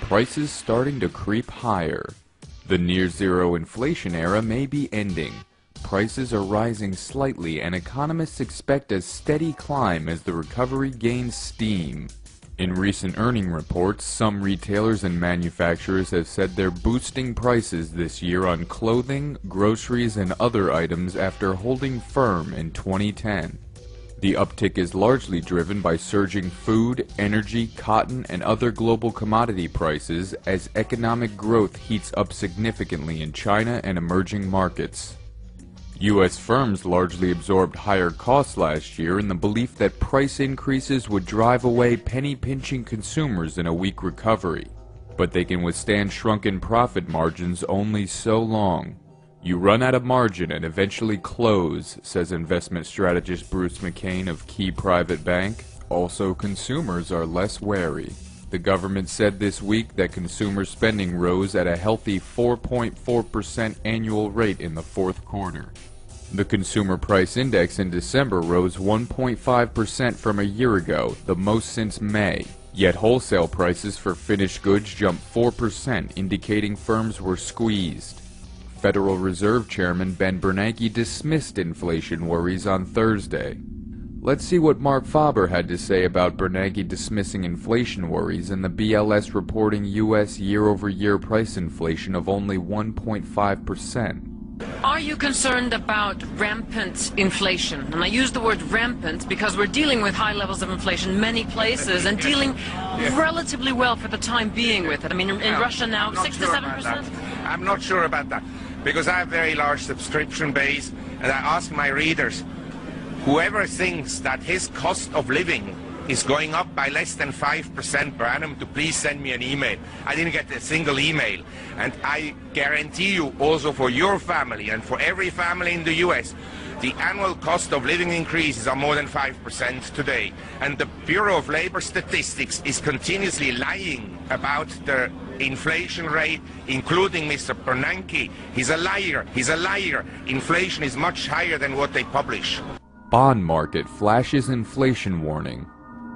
prices starting to creep higher. The near-zero inflation era may be ending. Prices are rising slightly and economists expect a steady climb as the recovery gains steam. In recent earning reports, some retailers and manufacturers have said they're boosting prices this year on clothing, groceries, and other items after holding firm in 2010. The uptick is largely driven by surging food, energy, cotton, and other global commodity prices as economic growth heats up significantly in China and emerging markets. U.S. firms largely absorbed higher costs last year in the belief that price increases would drive away penny-pinching consumers in a weak recovery. But they can withstand shrunken profit margins only so long. You run out of margin and eventually close, says investment strategist Bruce McCain of Key Private Bank. Also, consumers are less wary. The government said this week that consumer spending rose at a healthy 4.4% annual rate in the fourth quarter. The Consumer Price Index in December rose 1.5% from a year ago, the most since May. Yet wholesale prices for finished goods jumped 4%, indicating firms were squeezed. Federal Reserve Chairman Ben Bernanke dismissed inflation worries on Thursday. Let's see what Mark Faber had to say about Bernanke dismissing inflation worries and the BLS reporting U.S. year-over-year price inflation of only 1.5%. Are you concerned about rampant inflation? And I use the word rampant because we're dealing with high levels of inflation in many places and dealing relatively well for the time being with it. I mean, in Russia now, 6 to 7%? I'm not sure about that because I have a very large subscription base and I ask my readers, whoever thinks that his cost of living is going up by less than 5% per annum to please send me an email. I didn't get a single email. And I guarantee you also for your family and for every family in the US, the annual cost of living increases are more than 5% today. And the Bureau of Labor Statistics is continuously lying about the inflation rate, including Mr. Bernanke. He's a liar. He's a liar. Inflation is much higher than what they publish. Bond market flashes inflation warning.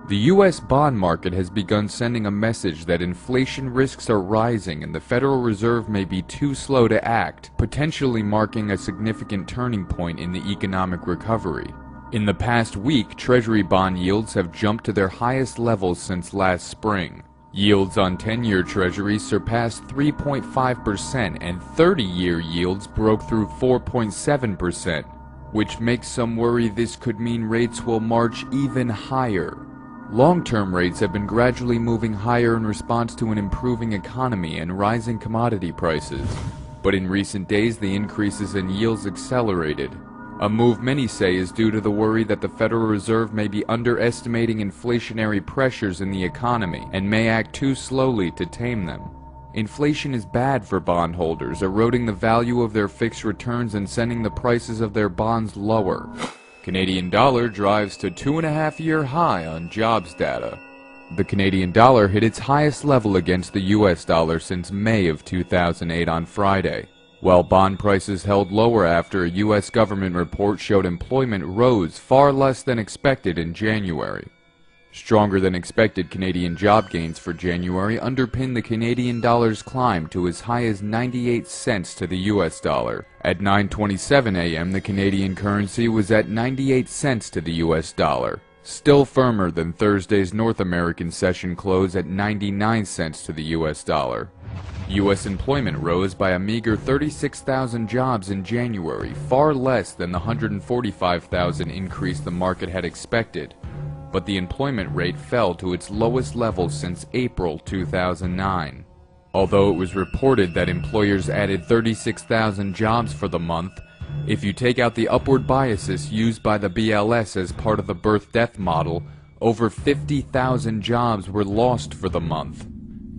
The U.S. bond market has begun sending a message that inflation risks are rising and the Federal Reserve may be too slow to act, potentially marking a significant turning point in the economic recovery. In the past week, Treasury bond yields have jumped to their highest levels since last spring. Yields on 10-year Treasuries surpassed 3.5% and 30-year yields broke through 4.7%, which makes some worry this could mean rates will march even higher. Long-term rates have been gradually moving higher in response to an improving economy and rising commodity prices. But in recent days, the increases in yields accelerated. A move many say is due to the worry that the Federal Reserve may be underestimating inflationary pressures in the economy and may act too slowly to tame them. Inflation is bad for bondholders, eroding the value of their fixed returns and sending the prices of their bonds lower. Canadian dollar drives to 2.5-year high on jobs data. The Canadian dollar hit its highest level against the US dollar since May of 2008 on Friday, while bond prices held lower after a US government report showed employment rose far less than expected in January. Stronger than expected Canadian job gains for January underpinned the Canadian dollar's climb to as high as 98 cents to the US dollar. At 9:27 a.m., the Canadian currency was at 98 cents to the US dollar, still firmer than Thursday's North American session close at 99 cents to the US dollar. U.S. employment rose by a meager 36,000 jobs in January, far less than the 145,000 increase the market had expected. But the employment rate fell to its lowest level since April 2009. Although it was reported that employers added 36,000 jobs for the month, if you take out the upward biases used by the BLS as part of the birth-death model, over 50,000 jobs were lost for the month.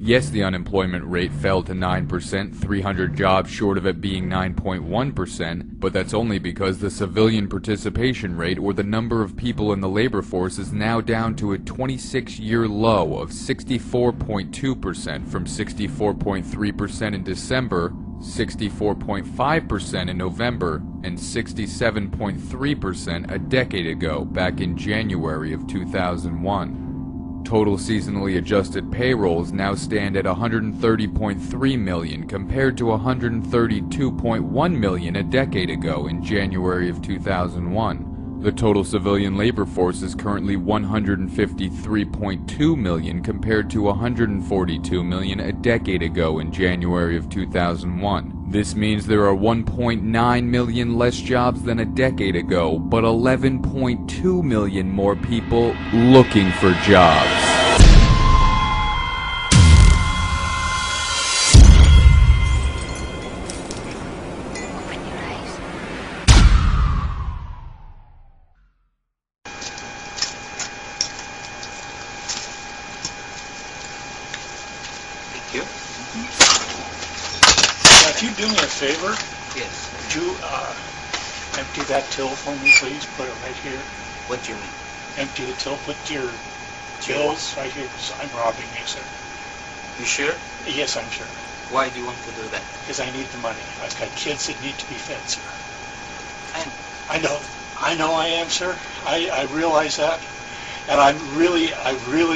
Yes, the unemployment rate fell to 9%, 300 jobs short of it being 9.1%, but that's only because the civilian participation rate, or the number of people in the labor force, is now down to a 26-year low of 64.2% from 64.3% in December, 64.5% in November, and 67.3% a decade ago, back in January of 2001. Total seasonally adjusted payrolls now stand at 130.3 million compared to 132.1 million a decade ago in January of 2001. The total civilian labor force is currently 153.2 million compared to 142 million a decade ago in January of 2001. This means there are 1.9 million less jobs than a decade ago, but 11.2 million more people looking for jobs. If you do me a favor, Yes. would you empty that till for me, please? Put it right here. What do you mean? Empty the till. Put your bills right here. So I'm robbing you, sir. You sure? Yes, I'm sure. Why do you want to do that? Because I need the money. I've got kids that need to be fed, sir. I know. I know I am, sir. I realize that. And I really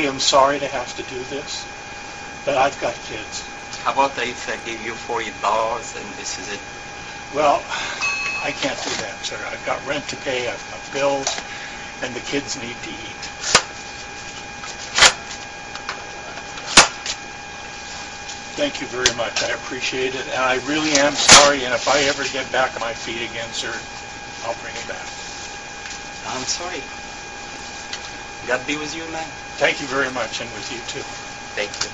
am sorry to have to do this. But I've got kids. How about if I give you $40 and this is it? Well, I can't do that, sir. I've got rent to pay, I've got bills, and the kids need to eat. Thank you very much. I appreciate it. And I really am sorry, and if I ever get back on my feet again, sir, I'll bring it back. I'm sorry. God be with you, man. Thank you very much, and with you too. Thank you.